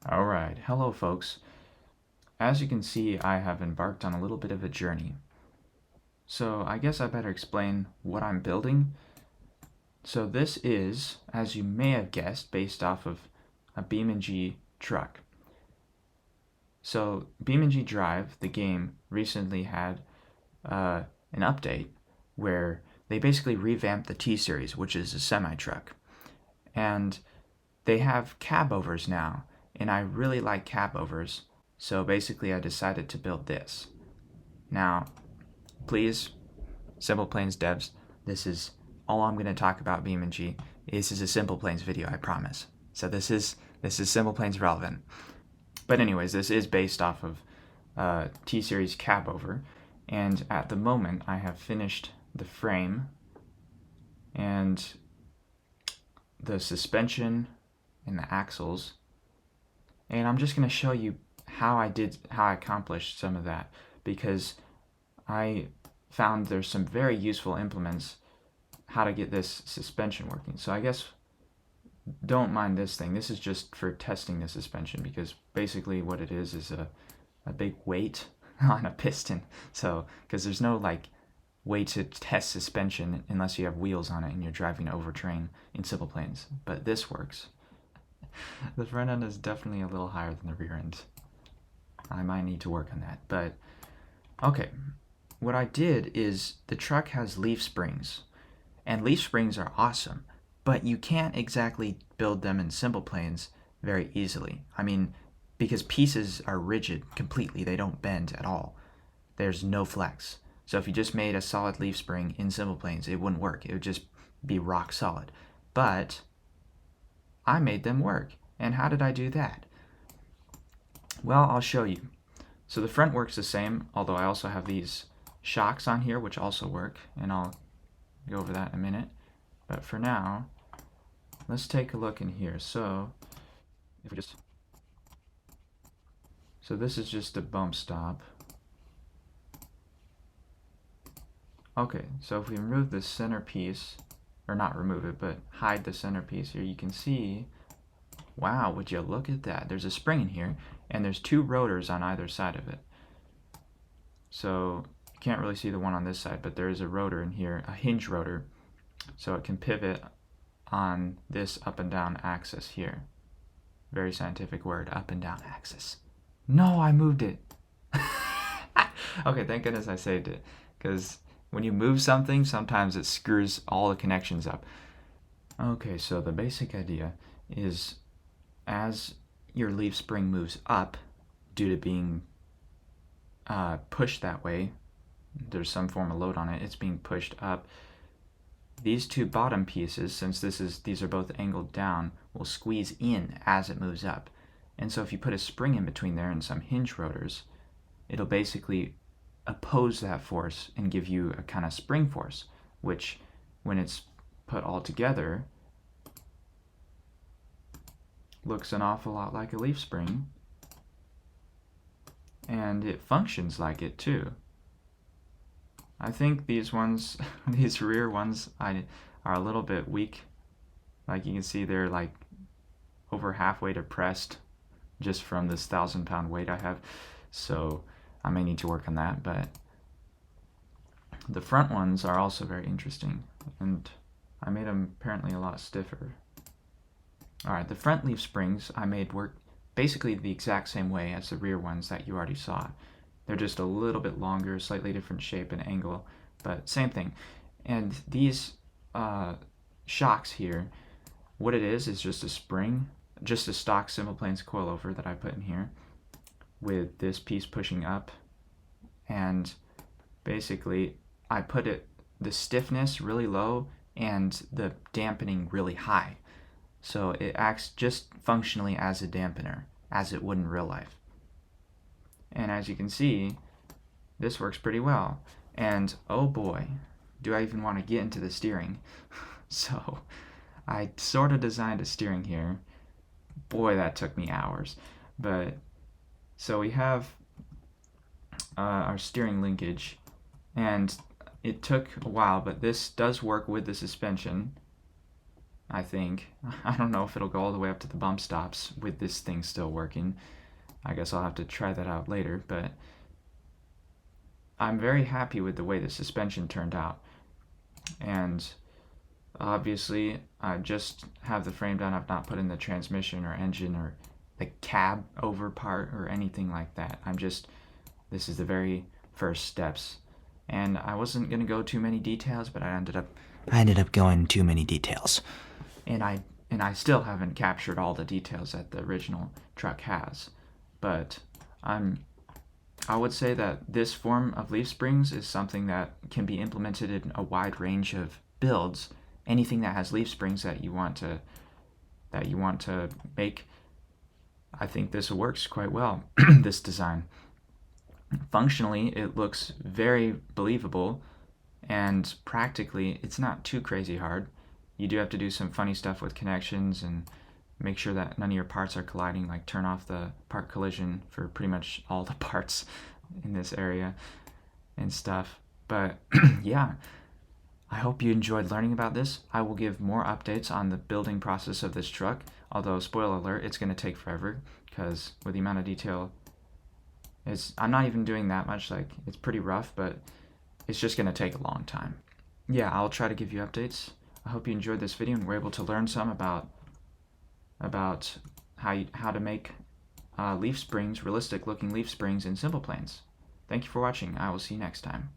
Alright, hello folks. As you can see, I have embarked on a little bit of a journey. So I guess I better explain what I'm building. So this is, as you may have guessed, based off of a BeamNG truck. So BeamNG Drive, the game, recently had an update where they basically revamped the T-Series, which is a semi-truck. And they have cab-overs now, and I really like cab-overs. So basically I decided to build this. Now, please, SimplePlanes devs, this is all I'm going to talk about BeamNG. This is a SimplePlanes video, I promise. So this is SimplePlanes relevant. But anyways, this is based off of T-Series cab-over, and at the moment I have finished the frame and the suspension and the axles, and I'm just going to show you how I accomplished some of that, because I found there's some very useful implements how to get this suspension working. So I guess don't mind this thing. This is just for testing the suspension, because basically what it is a big weight on a piston. So because there's no like way to test suspension unless you have wheels on it and you're driving over terrain in SimplePlanes. But this works. The front end is definitely a little higher than the rear end. I might need to work on that, but okay. What I did is the truck has leaf springs, and leaf springs are awesome, but you can't exactly build them in SimplePlanes very easily. I mean, because pieces are rigid completely, they don't bend at all. There's no flex. So if you just made a solid leaf spring in SimplePlanes, it wouldn't work. It would just be rock solid. But I made them work. And how did I do that? Well, I'll show you. So the front works the same, although I also have these shocks on here which also work, and I'll go over that in a minute. But for now, let's take a look in here. So if we just this is just a bump stop. Okay, so if we remove the center piece, or not remove it, but hide the center piece here, you can see, wow, would you look at that? There's a spring in here, and there's two rotors on either side of it. So you can't really see the one on this side, but there is a rotor in here, a hinge rotor, so it can pivot on this up and down axis here. Very scientific word, up and down axis. No, I moved it. Okay, thank goodness I saved it, because when you move something, sometimes it screws all the connections up. Okay, so the basic idea is as your leaf spring moves up due to being pushed that way, there's some form of load on it, it's being pushed up. These two bottom pieces, since these are both angled down, will squeeze in as it moves up. And so if you put a spring in between there and some hinge rotors, it'll basically oppose that force and give you a kind of spring force, which when it's put all together looks an awful lot like a leaf spring, and it functions like it too. I think these ones, these rear ones, are a little bit weak. Like you can see, they're like over halfway depressed just from this 1,000-pound weight I have. So I may need to work on that, but the front ones are also very interesting, and I made them apparently a lot stiffer. Alright, the front leaf springs I made work basically the exact same way as the rear ones that you already saw. They're just a little bit longer, slightly different shape and angle, but same thing. And these shocks here, what it is just a spring, just a stock SimplePlanes coilover that I put in here with this piece pushing up, and basically I put the stiffness really low and the dampening really high. So it acts just functionally as a dampener, as it would in real life. And as you can see, this works pretty well. And oh boy, do I even want to get into the steering. So I sort of designed a steering here. Boy, that took me hours. But so we have our steering linkage, and it took a while, but this does work with the suspension. I think. I don't know if it'll go all the way up to the bump stops with this thing still working. I guess I'll have to try that out later, but I'm very happy with the way the suspension turned out. And obviously, I just have the frame done. I've not put in the transmission or engine or the cab over part or anything like that. This is the very first steps. And I wasn't going to go too many details, but I ended up going too many details. And I still haven't captured all the details that the original truck has. But I would say that this form of leaf springs is something that can be implemented in a wide range of builds. Anything that has leaf springs that you want to make, I think this works quite well. This design. Functionally, it looks very believable, and practically, it's not too crazy hard. You do have to do some funny stuff with connections and make sure that none of your parts are colliding, like turn off the part collision for pretty much all the parts in this area and stuff. But yeah, I hope you enjoyed learning about this. I will give more updates on the building process of this truck, although spoiler alert, it's going to take forever because with the amount of detail, I'm not even doing that much. Like, it's pretty rough, but it's just going to take a long time. Yeah, I'll try to give you updates. I hope you enjoyed this video and were able to learn some about how to make leaf springs, realistic looking leaf springs in SimplePlanes. Thank you for watching. I will see you next time.